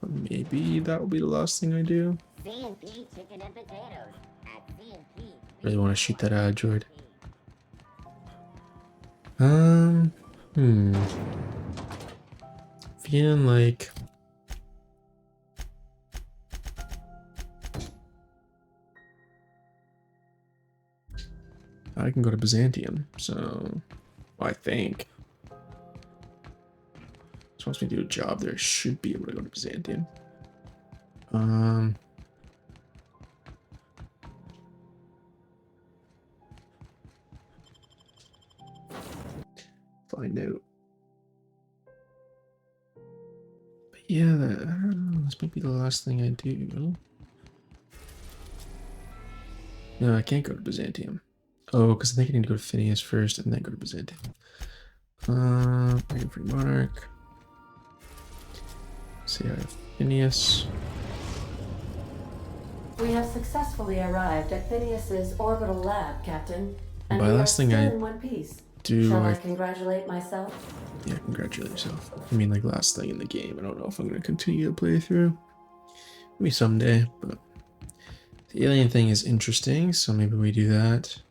Maybe that will be the last thing I do. C&P chicken and potatoes at C&P. Really want to shoot that droid. Hmm. Feeling like I can go to Byzantium, so I think. This wants me to do a job there. I should be able to go to Byzantium. Find out. But yeah, I don't know, this might be the last thing I do. No, I can't go to Byzantium. Oh, because I think I need to go to Phineas first and then go to Byzantium. Bring free monarch. See, I have Phineas. We have successfully arrived at Phineas's orbital lab, Captain. And By we last are thing still I in one piece. do, Shall I congratulate myself? Yeah, congratulate yourself. I mean, like, last thing in the game. I don't know if I'm going to continue to play through. Maybe someday, but the alien thing is interesting, so maybe we do that.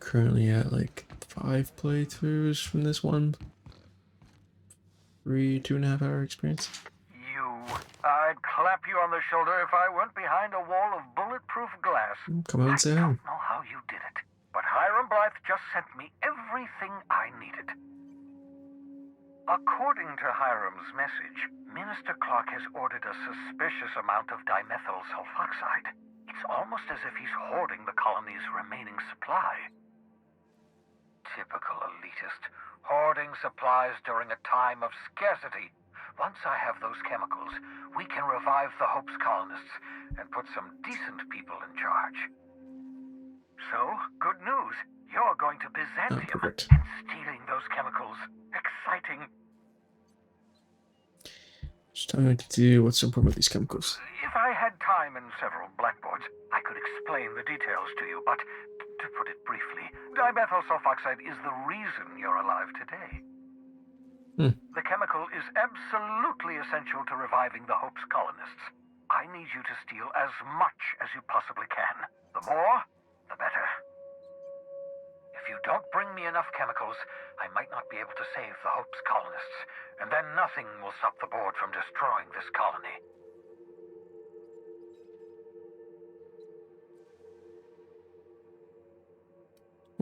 Currently at, like, 5 playthroughs from this one. 2.5 hour experience. I'd clap you on the shoulder if I weren't behind a wall of bulletproof glass. Come out and say hi. I don't know how you did it, but Hiram Blythe just sent me everything I needed. According to Hiram's message, Minister Clark has ordered a suspicious amount of dimethyl sulfoxide. It's almost as if he's hoarding the colony's remaining supply. Typical elitist, hoarding supplies during a time of scarcity. Once I have those chemicals, we can revive the Hope's colonists and put some decent people in charge. So, good news. You're going to Byzantium and stealing those chemicals. Exciting. Just tell me what to do. What's so important with these chemicals? If I had time and several blackboards, I could explain the details to you, but to put it briefly, dimethyl sulfoxide is the reason you're alive today. The chemical is absolutely essential to reviving the Hope's colonists. I need you to steal as much as you possibly can. The more, the better. If you don't bring me enough chemicals, I might not be able to save the Hope's colonists, and then nothing will stop the board from destroying this colony.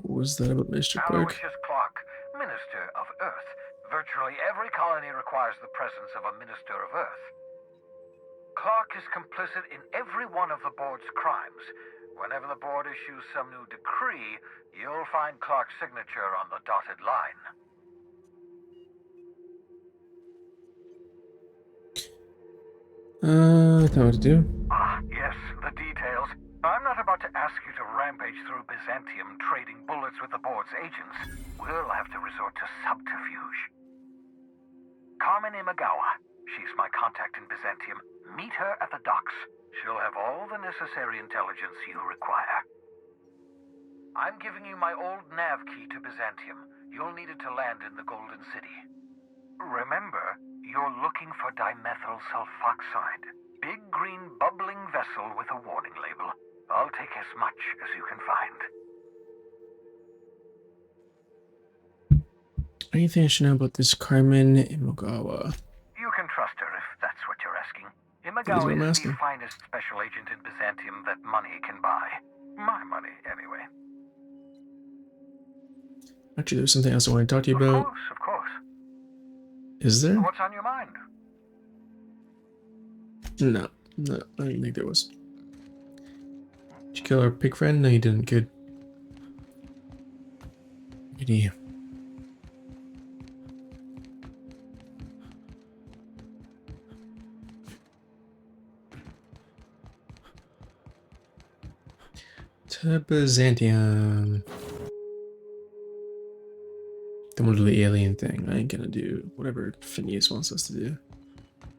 What was that about Mr. Clark? Aloysius Clark, Minister of Earth. Virtually every colony requires the presence of a Minister of Earth. Clark is complicit in every one of the board's crimes. Whenever the board issues some new decree, you'll find Clark's signature on the dotted line. Tell me what to do. Ah, yes, the details. I'm not about to ask you to rampage through Byzantium trading bullets with the board's agents. We'll have to resort to subterfuge. Carmen Imagawa. She's my contact in Byzantium. Meet her at the docks. She'll have all the necessary intelligence you require. I'm giving you my old nav key to Byzantium. You'll need it to land in the Golden City. Remember, you're looking for dimethyl sulfoxide. Big green bubbling vessel with a warning label. I'll take as much as you can find. Anything I should know about this Carmen Imagawa? You can trust her if that's what you're asking. Imagawa is the finest special agent in Byzantium that money can buy. My money, anyway. Actually, there's something else I want to talk to you about. Of course. Is there? What's on your mind? No, I don't think there was. Did you kill our pig friend? No, you didn't. Good. Idiot. To Byzantium. Then we'll do the alien thing. I ain't gonna do whatever Phineas wants us to do.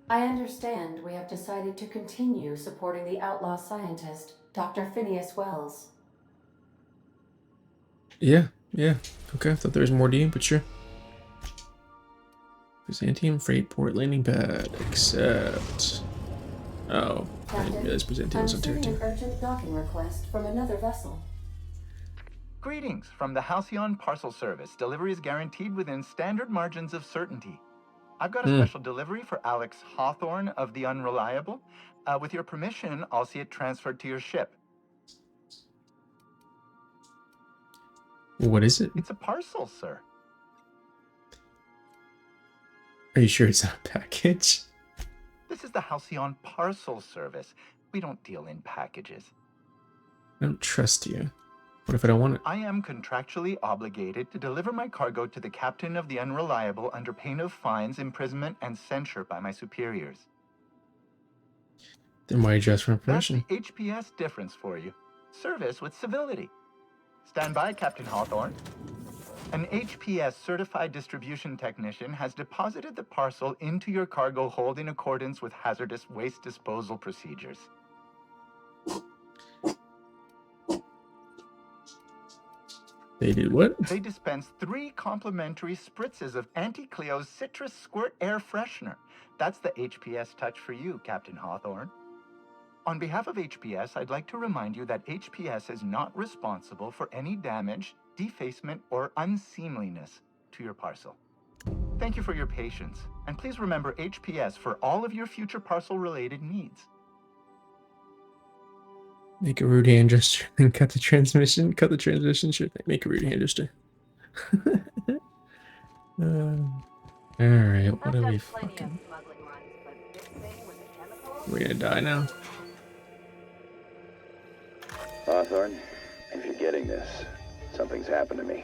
I understand we have decided to continue supporting the outlaw scientist, Dr. Phineas Welles. Yeah. Okay, I thought there was more to you, but sure. Byzantium freight port landing pad. Accept. Oh, I didn't Captain, realize Byzantium I'm was on tier receiving 2. an urgent docking request from another vessel. Greetings from the Halcyon Parcel Service. Delivery is guaranteed within standard margins of certainty. I've got a special delivery for Alex Hawthorne of the Unreliable. With your permission, I'll see it transferred to your ship. What is it? It's a parcel, sir. Are you sure it's not a package? This is the Halcyon Parcel Service. We don't deal in packages. I don't trust you. What if I don't want it? I am contractually obligated to deliver my cargo to the captain of the Unreliable under pain of fines, imprisonment, and censure by my superiors. Then why you ask for That's information? the HPS difference for you. Service with civility. Stand by, Captain Hawthorne. An HPS certified distribution technician has deposited the parcel into your cargo hold in accordance with hazardous waste disposal procedures. They did what? They dispense 3 complimentary spritzes of Anti-Cleo's Citrus Squirt Air Freshener. That's the HPS touch for you, Captain Hawthorne. On behalf of HPS, I'd like to remind you that HPS is not responsible for any damage, defacement, or unseemliness to your parcel. Thank you for your patience, and please remember HPS for all of your future parcel-related needs. Make a rude hand gesture and cut the transmission. Cut the transmission. Sure thing. Make a rude hand gesture. Alright, what are we fucking... We're gonna die now. Hawthorne, if you're getting this, something's happened to me.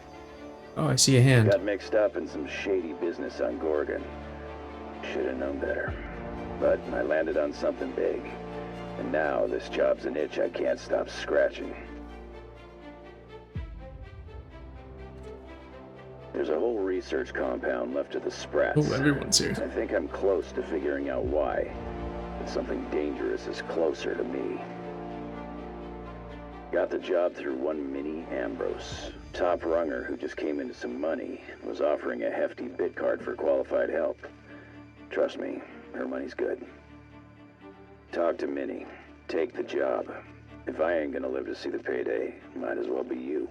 Oh, I see a hand. Got mixed up in some shady business on Gorgon. Should have known better. But I landed on something big. And now this job's an itch I can't stop scratching. There's a whole research compound left of the Sprats. Oh, everyone's here. I think I'm close to figuring out why. But something dangerous is closer to me. Got the job through one Minnie Ambrose. Top runger who just came into some money, was offering a hefty bid card for qualified help. Trust me, her money's good. Talk to Minnie. Take the job. If I ain't gonna live to see the payday, might as well be you.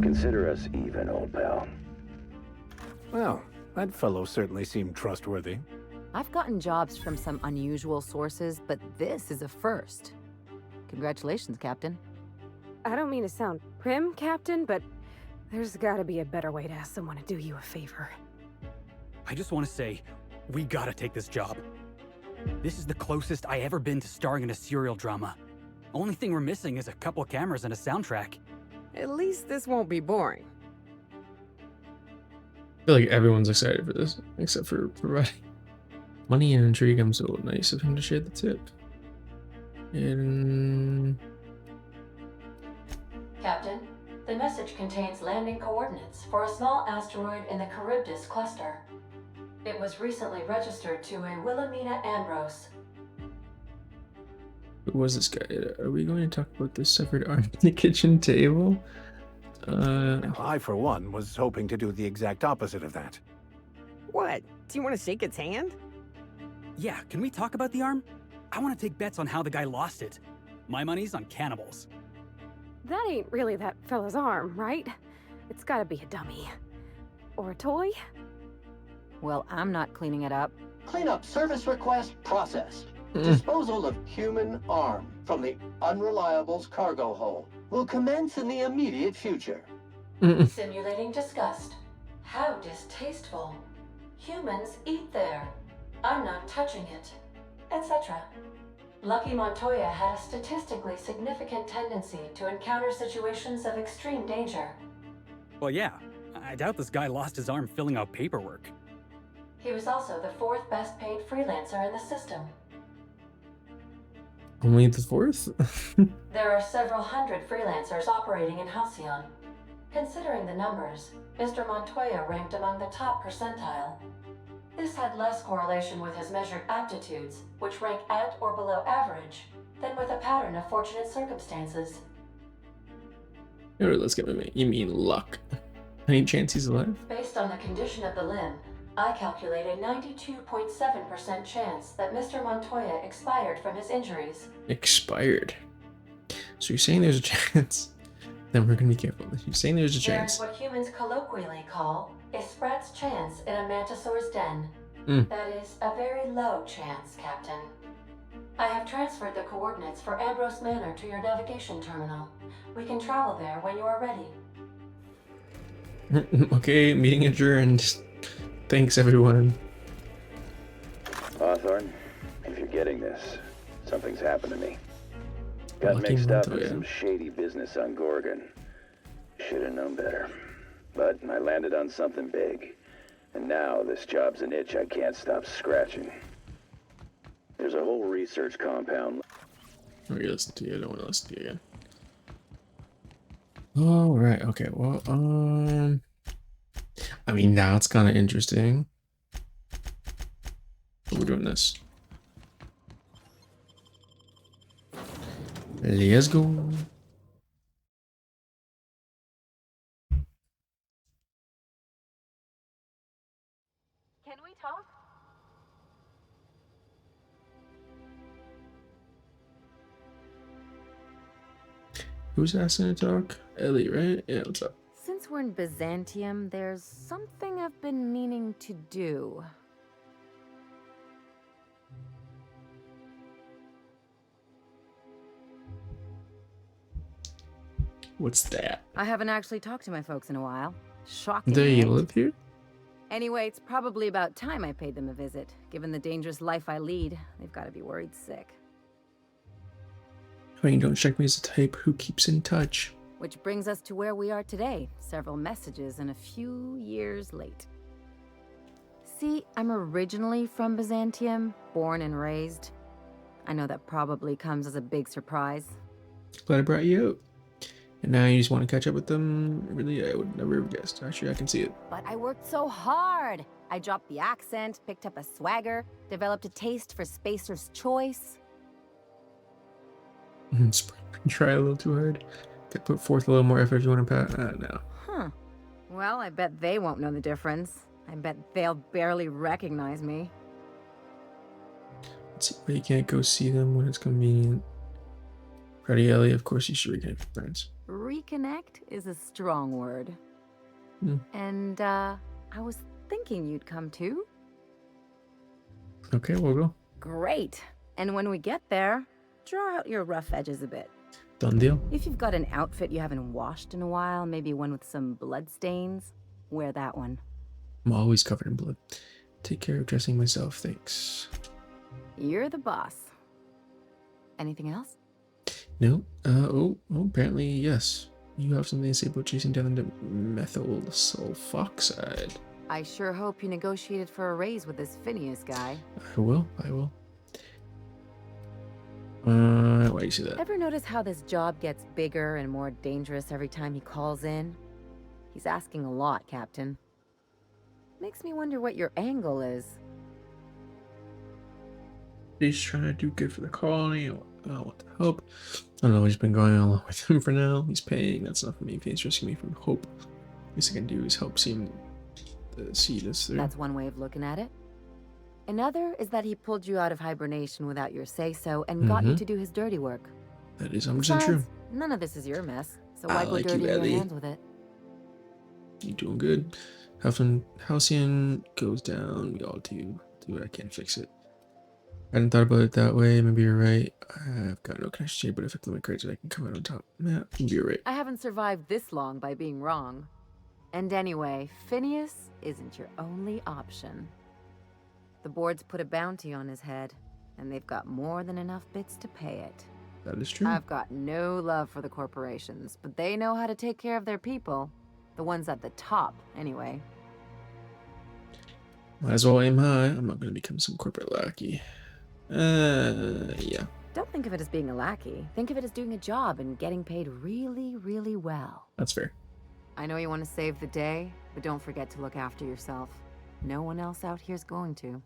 Consider us even, old pal. Well, that fellow certainly seemed trustworthy. I've gotten jobs from some unusual sources, but this is a first. Congratulations, Captain. I don't mean to sound prim, Captain, but there's gotta be a better way to ask someone to do you a favor. I just want to say, we gotta take this job. This is the closest I ever been to starring in a serial drama. Only thing we're missing is a couple cameras and a soundtrack. At least this won't be boring. I feel like everyone's excited for this, except for providing money and intrigue. I'm so nice of him to share the tip. And Captain, the message contains landing coordinates for a small asteroid in the Charybdis cluster. It was recently registered to a Wilhelmina Ambrose. who was this guy? Are we going to talk about this severed arm in the kitchen table? I, for one, was hoping to do the exact opposite of that. What? Do you want to shake its hand? Yeah, can we talk about the arm? I want to take bets on how the guy lost it. My money's on cannibals. That ain't really that fella's arm, right? It's gotta be a dummy. Or a toy? Well, I'm not cleaning it up. Cleanup service request processed. Disposal of human arm from the Unreliable's cargo hold will commence in the immediate future. Simulating disgust. How distasteful. Humans eat there. I'm not touching it. Etc. Lucky Montoya had a statistically significant tendency to encounter situations of extreme danger. Well, yeah, I doubt this guy lost his arm filling out paperwork. He was also the 4th best paid freelancer in the system. Only the 4th? There are several hundred freelancers operating in Halcyon. Considering the numbers, Mr. Montoya ranked among the top percentile. This had less correlation with his measured aptitudes, which rank at or below average, than with a pattern of fortunate circumstances. Alright, let's get my mate. You mean luck? Any chance he's alive? Based on the condition of the limb, I calculate a 92.7% chance that Mr. Montoya expired from his injuries. Expired. So you're saying there's a chance? Then we're gonna be careful. You're saying there's a There's chance. what humans colloquially call a sprat's chance in a mantisaur's den. That is a very low chance, Captain. I have transferred the coordinates for Ambrose Manor to your navigation terminal. We can travel there when you are ready. Okay, meeting adjourned. Thanks, everyone. Hawthorne, if you're getting this, something's happened to me. Got Lucky mixed up in Montoya. some shady business on Gorgon. Should have known better. But I landed on something big. And now this job's an itch I can't stop scratching. There's a whole research compound. I'm gonna listen to you. I don't want to listen to you again. All right. Okay. Well, I mean, now it's kind of interesting. But we're doing this. Let's go. Can we talk? Who's asking to talk? Ellie, right? Yeah, what's up? Since we're in Byzantium, there's something I've been meaning to do. What's that? I haven't actually talked to my folks in a while. Shocking. They right? live here? Anyway, it's probably about time I paid them a visit. Given the dangerous life I lead, they've got to be worried sick. I mean, don't strike me as the type who keeps in touch. Which brings us to where we are today. Several messages and a few years late. See, I'm originally from Byzantium, born and raised. I know that probably comes as a big surprise. Glad I brought you out. And now you just want to catch up with them? Really, I would never have guessed. Actually, I can see it. But I worked so hard. I dropped the accent, picked up a swagger, developed a taste for Spacer's Choice. Try a little too hard. Could put forth a little more effort if you want to pat. No. Huh. Well, I bet they won't know the difference. I bet they'll barely recognize me. Let's see why you can't go see them when it's convenient. Freddie, Ellie, of course you should reconnect with friends. Reconnect is a strong word. And, I was thinking you'd come too. Okay, we'll go. Great. And when we get there, draw out your rough edges a bit. Done deal. If you've got an outfit you haven't washed in a while, maybe one with some blood stains, wear that one. I'm always covered in blood. Take care of dressing myself, thanks. You're the boss. Anything else? No. Apparently, yes. You have something to say about chasing down the methyl sulfoxide. I sure hope you negotiated for a raise with this Phineas guy. I will. Why do you say that? Ever notice how this job gets bigger and more dangerous every time he calls in? He's asking a lot, Captain. Makes me wonder what your angle is. He's trying to do good for the colony. I want to help. I don't know. He's been going along with him for now. He's paying. That's enough for me. He's rescuing me from hope. Least I can do is help see this through. That's one way of looking at it. Another is that he pulled you out of hibernation without your say-so and got you to do his dirty work. That is 100% true. Besides, none of this is your mess, so why go dirty your hands with it? You doing good. Halcyon goes down. We all do. I can't fix it. I hadn't thought about it that way. Maybe you're right. I've got no connection here, but if I play my cards, I can come out on top. Yeah, maybe you're right. I haven't survived this long by being wrong. And anyway, Phineas isn't your only option. The board's put a bounty on his head, and they've got more than enough bits to pay it. That is true. I've got no love for the corporations, but they know how to take care of their people. The ones at the top, anyway. Might as well aim high. I'm not going to become some corporate lackey. Yeah. Don't think of it as being a lackey. Think of it as doing a job and getting paid really, really well. That's fair. I know you want to save the day, but don't forget to look after yourself. No one else out here's going to.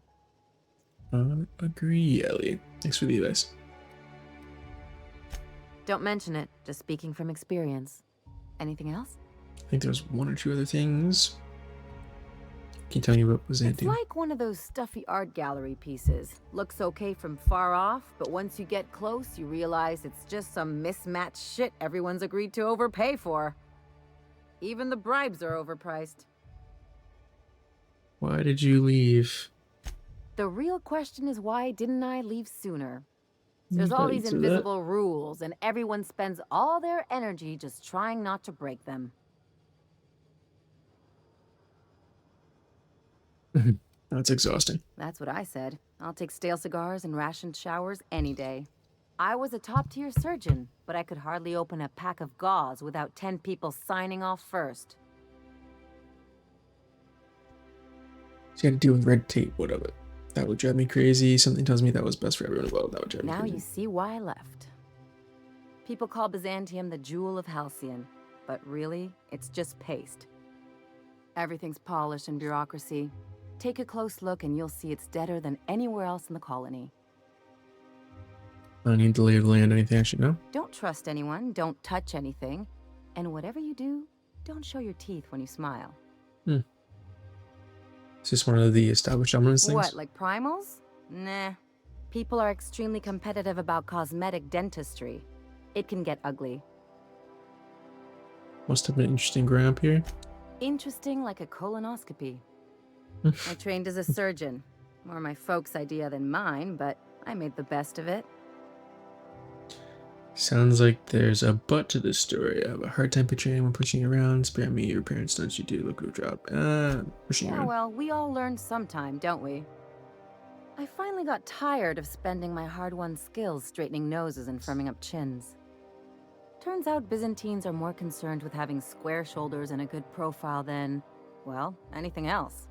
Agree, Ellie. Thanks for the advice. Don't mention it. Just speaking from experience. Anything else? I think there's one or two other things. Can you tell me about It's Byzantium? like one of those stuffy art gallery pieces. Looks okay from far off, but once you get close, you realize it's just some mismatched shit everyone's agreed to overpay for. Even the bribes are overpriced. Why did you leave? The real question is, why didn't I leave sooner? You There's all thought these you'd do that? invisible rules, and everyone spends all their energy just trying not to break them. That's exhausting. That's what I said. I'll take stale cigars and rationed showers any day. I was a top-tier surgeon, but I could hardly open a pack of gauze without 10 people signing off first. So you had to deal with red tape. What of it? That would drive me crazy. Something tells me that was best for everyone involved. That would drive me Now crazy. you see why I left. People call Byzantium the jewel of Halcyon, but really, it's just paste. Everything's polished and bureaucracy. Take a close look and you'll see it's deader than anywhere else in the colony. I don't need to lay of the land, anything I should know. Don't trust anyone, don't touch anything, and whatever you do, don't show your teeth when you smile. Is this one of the established dominance things? What, like primals? Nah. People are extremely competitive about cosmetic dentistry. It can get ugly. Must have been interesting growing up here. Interesting like a colonoscopy. I trained as a surgeon. More my folks' idea than mine, but I made the best of it. Sounds like there's a but to this story. I have a hard time picturing anyone pushing you around. Spare me your parents' stunts you do. Look at job. Pushing you Yeah, around. well, we all learn sometime, don't we? I finally got tired of spending my hard-won skills straightening noses and firming up chins. Turns out Byzantines are more concerned with having square shoulders and a good profile than, well, anything else.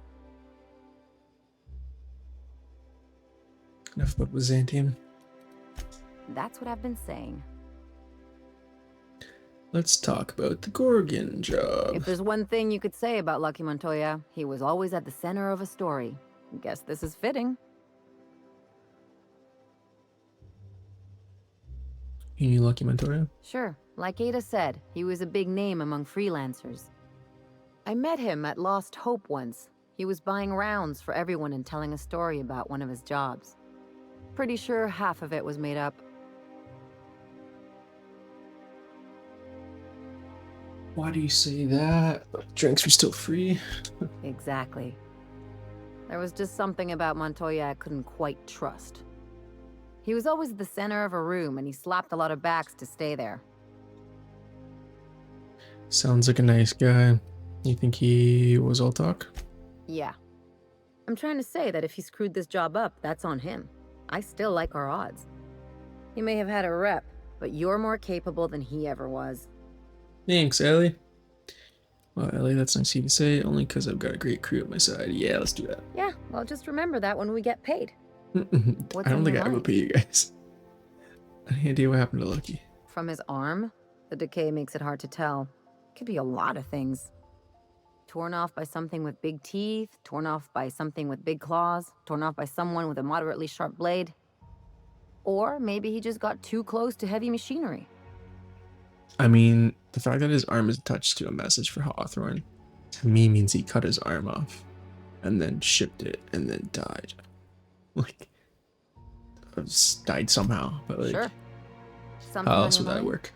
Enough about Byzantium. That's what I've been saying. Let's talk about the Gorgon job. If there's one thing you could say about Lucky Montoya, he was always at the center of a story. Guess this is fitting. You knew Lucky Montoya? Sure, like Ada said, he was a big name among freelancers. I met him at Lost Hope once. He was buying rounds for everyone and telling a story about one of his jobs. Pretty sure half of it was made up. Why do you say that? Drinks were still free. Exactly. There was just something about Montoya I couldn't quite trust. He was always at the center of a room, and he slapped a lot of backs to stay there. Sounds like a nice guy. You think he was all talk? Yeah. I'm trying to say that if he screwed this job up, that's on him. I still like our odds. He may have had a rep, but you're more capable than he ever was. Thanks, Ellie. Well, Ellie, that's nice of you to say, only because I've got a great crew at my side. Yeah, let's do that. Yeah, well, just remember that when we get paid. I What's don't on think your I ever mind? pay you guys. Any idea what happened to Lucky? From his arm? The decay makes it hard to tell. Could be a lot of things. Torn off by something with big teeth, torn off by something with big claws, torn off by someone with a moderately sharp blade. Or maybe he just got too close to heavy machinery. I mean, the fact that his arm is attached to a message for Hawthorne, to me means he cut his arm off, and then shipped it, and then died. Like, died somehow, but like, Sure. Something how on else your would that mind? work?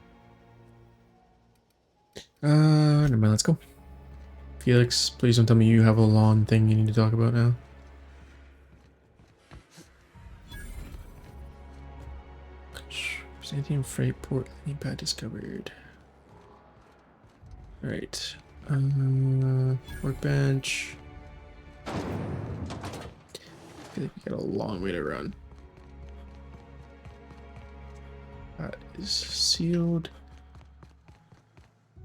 Never mind, let's go. Felix, please don't tell me you have a lawn thing you need to talk about now. Byzantium freight port landing pad discovered. Alright. Workbench. I feel like we got a long way to run. That is sealed.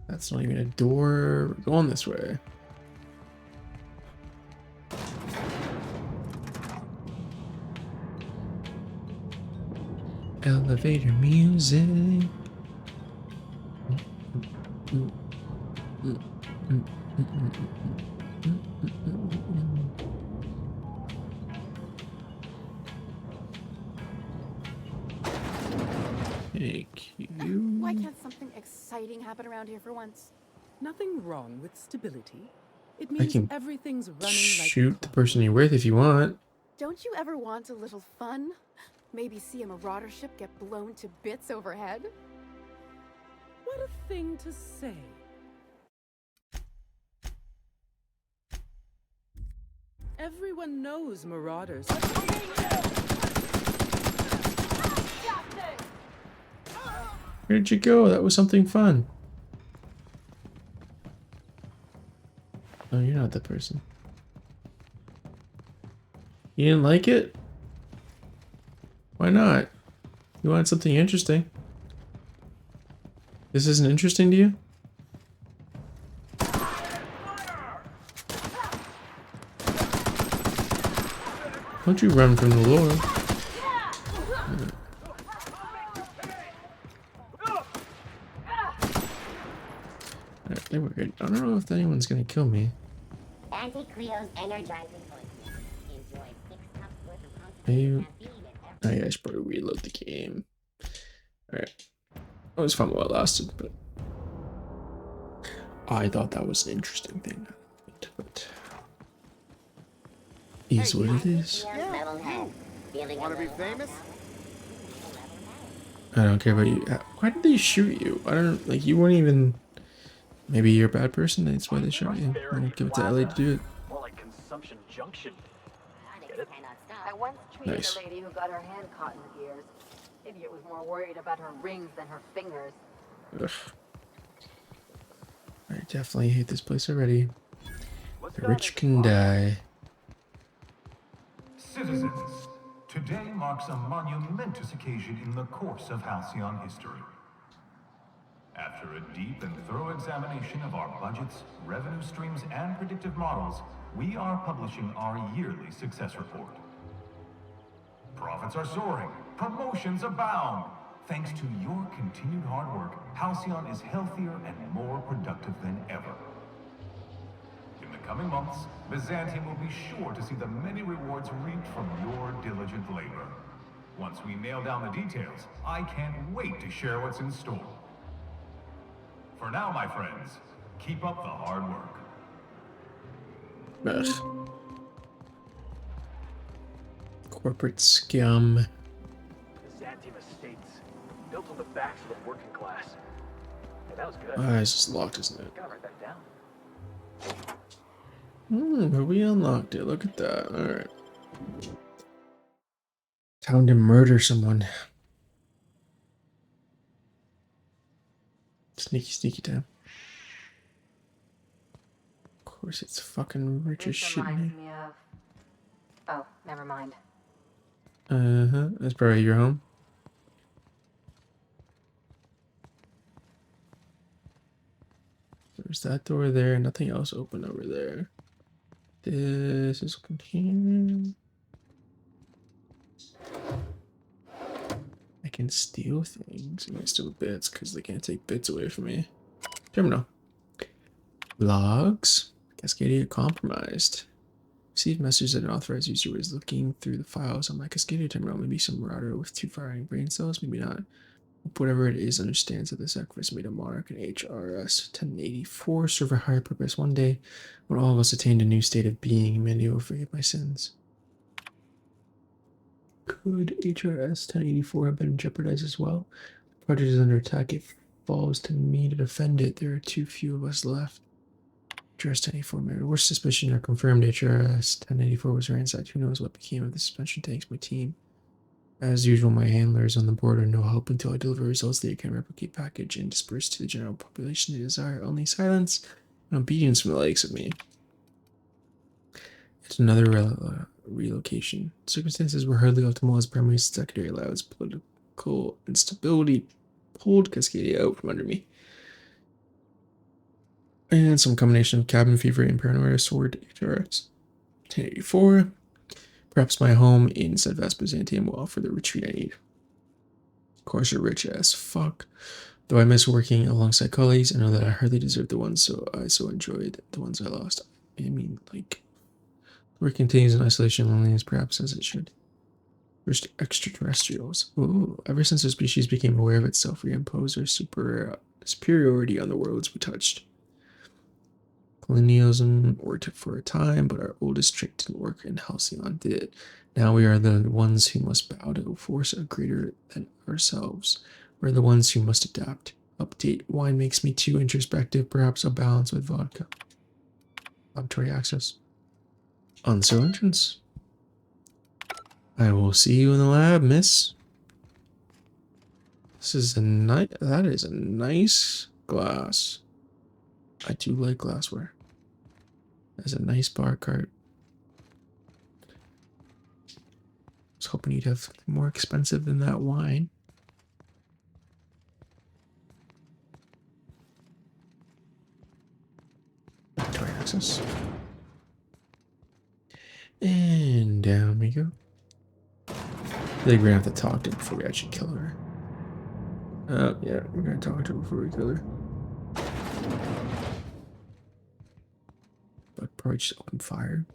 That's not even a door. We're going this way. Elevator music. Thank you. Why can't something exciting happen around here for once? Nothing wrong with stability. It I means can everything's running shoot like the person you're with if you want. Don't you ever want a little fun? Maybe see a marauder ship get blown to bits overhead? What a thing to say. Everyone knows marauders. Where'd you go? That was something fun. Oh, you're not that person. You didn't like it? Why not? You wanted something interesting. This isn't interesting to you? Don't you run from the Lord. Alright, they were good. I don't know if anyone's gonna kill me. Anti-Cleo's energizing potion. Enjoy 6 cups worth of Are you... concentrated caffeine at I should probably reload the game. Alright. It was fun while it lasted, but... I thought that was an interesting thing. But... Is what it is. Want to be famous? I don't care about you. Why did they shoot you? I don't... Like, you weren't even... Maybe you're a bad person, that's why they shot you. I don't give it to LA to do it. More like Consumption Junction. I once treated Nice. a lady who got her hand caught in the gears. Idiot was more worried about her rings than her fingers. Ugh. I definitely hate this place already. The rich can die. Citizens, today marks a monumentous occasion in the course of Halcyon history. After a deep and thorough examination of our budgets, revenue streams, and predictive models, we are publishing our yearly success report. Profits are soaring, promotions abound. Thanks to your continued hard work, Halcyon is healthier and more productive than ever. In the coming months, Byzantium will be sure to see the many rewards reaped from your diligent labor. Once we nail down the details, I can't wait to share what's in store. For now, my friends, keep up the hard work. Ugh. Corporate scum. Byzantium estates, built on the backs of the working class. Hey, that was good. It's just locked, isn't it? Gotta write that down. But we unlocked it. Look at that. Alright. Time to murder someone. Sneaky, sneaky time. Of course, it's fucking rich as This shit. reminds me of... Oh, never mind. That's probably your home. There's that door there. Nothing else open over there. This is continuing. I can steal things. I can steal bits because they can't take bits away from me. Terminal. Logs. Cascadia compromised. Received messages that an authorized user was looking through the files on my Cascadia terminal. Maybe some marauder with 2 firing brain cells. Maybe not. Whatever it is understands that the sacrifice made a monarch in HRS 1084 serve a higher purpose one day when all of us attained a new state of being. Many will forgive my sins. Could HRS 1084 have been jeopardized as well? The project is under attack. It falls to me to defend it. There are too few of us left. HRS 1084 my worst suspicion are confirmed. HRS 1084 was ransacked. Who knows what became of the suspension tanks? My team. As usual, my handlers on the board are no help until I deliver results that can replicate, package, and disperse to the general population. They desire only silence and obedience from the likes of me. It's another relocation. Circumstances were hardly optimal as primary and secondary allows political instability pulled Cascadia out from under me. And some combination of cabin fever and paranoia soared HRS 1084. Perhaps my home in Steadfast Byzantium will offer the retreat I need. Of course, you're rich as fuck. Though I miss working alongside colleagues, I know that I hardly deserve the ones I so enjoyed the ones I lost. I mean, like, work continues in isolation and loneliness, perhaps as it should. First, extraterrestrials. Ooh, ever since the species became aware of itself, reimposed their superiority on the worlds we touched. Colonialism worked for a time, but our oldest trick didn't work, and Halcyon did. Now we are the ones who must bow to a force greater than ourselves. We're the ones who must adapt. Update. Wine makes me too introspective. Perhaps a balance with vodka. Laboratory access. Unsell entrance. I will see you in the lab, miss. This is a nice. That is a nice glass. I do like glassware. That's a nice bar cart. I was hoping you'd have something more expensive than that wine. Laboratory access. And down we go. I think we're gonna have to talk to her before we actually kill her. Yeah, we're gonna talk to her before we kill her. But probably just open fire.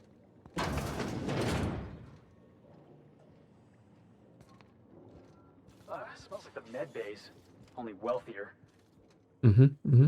Smells like the med bays, only wealthier. Mm-hmm.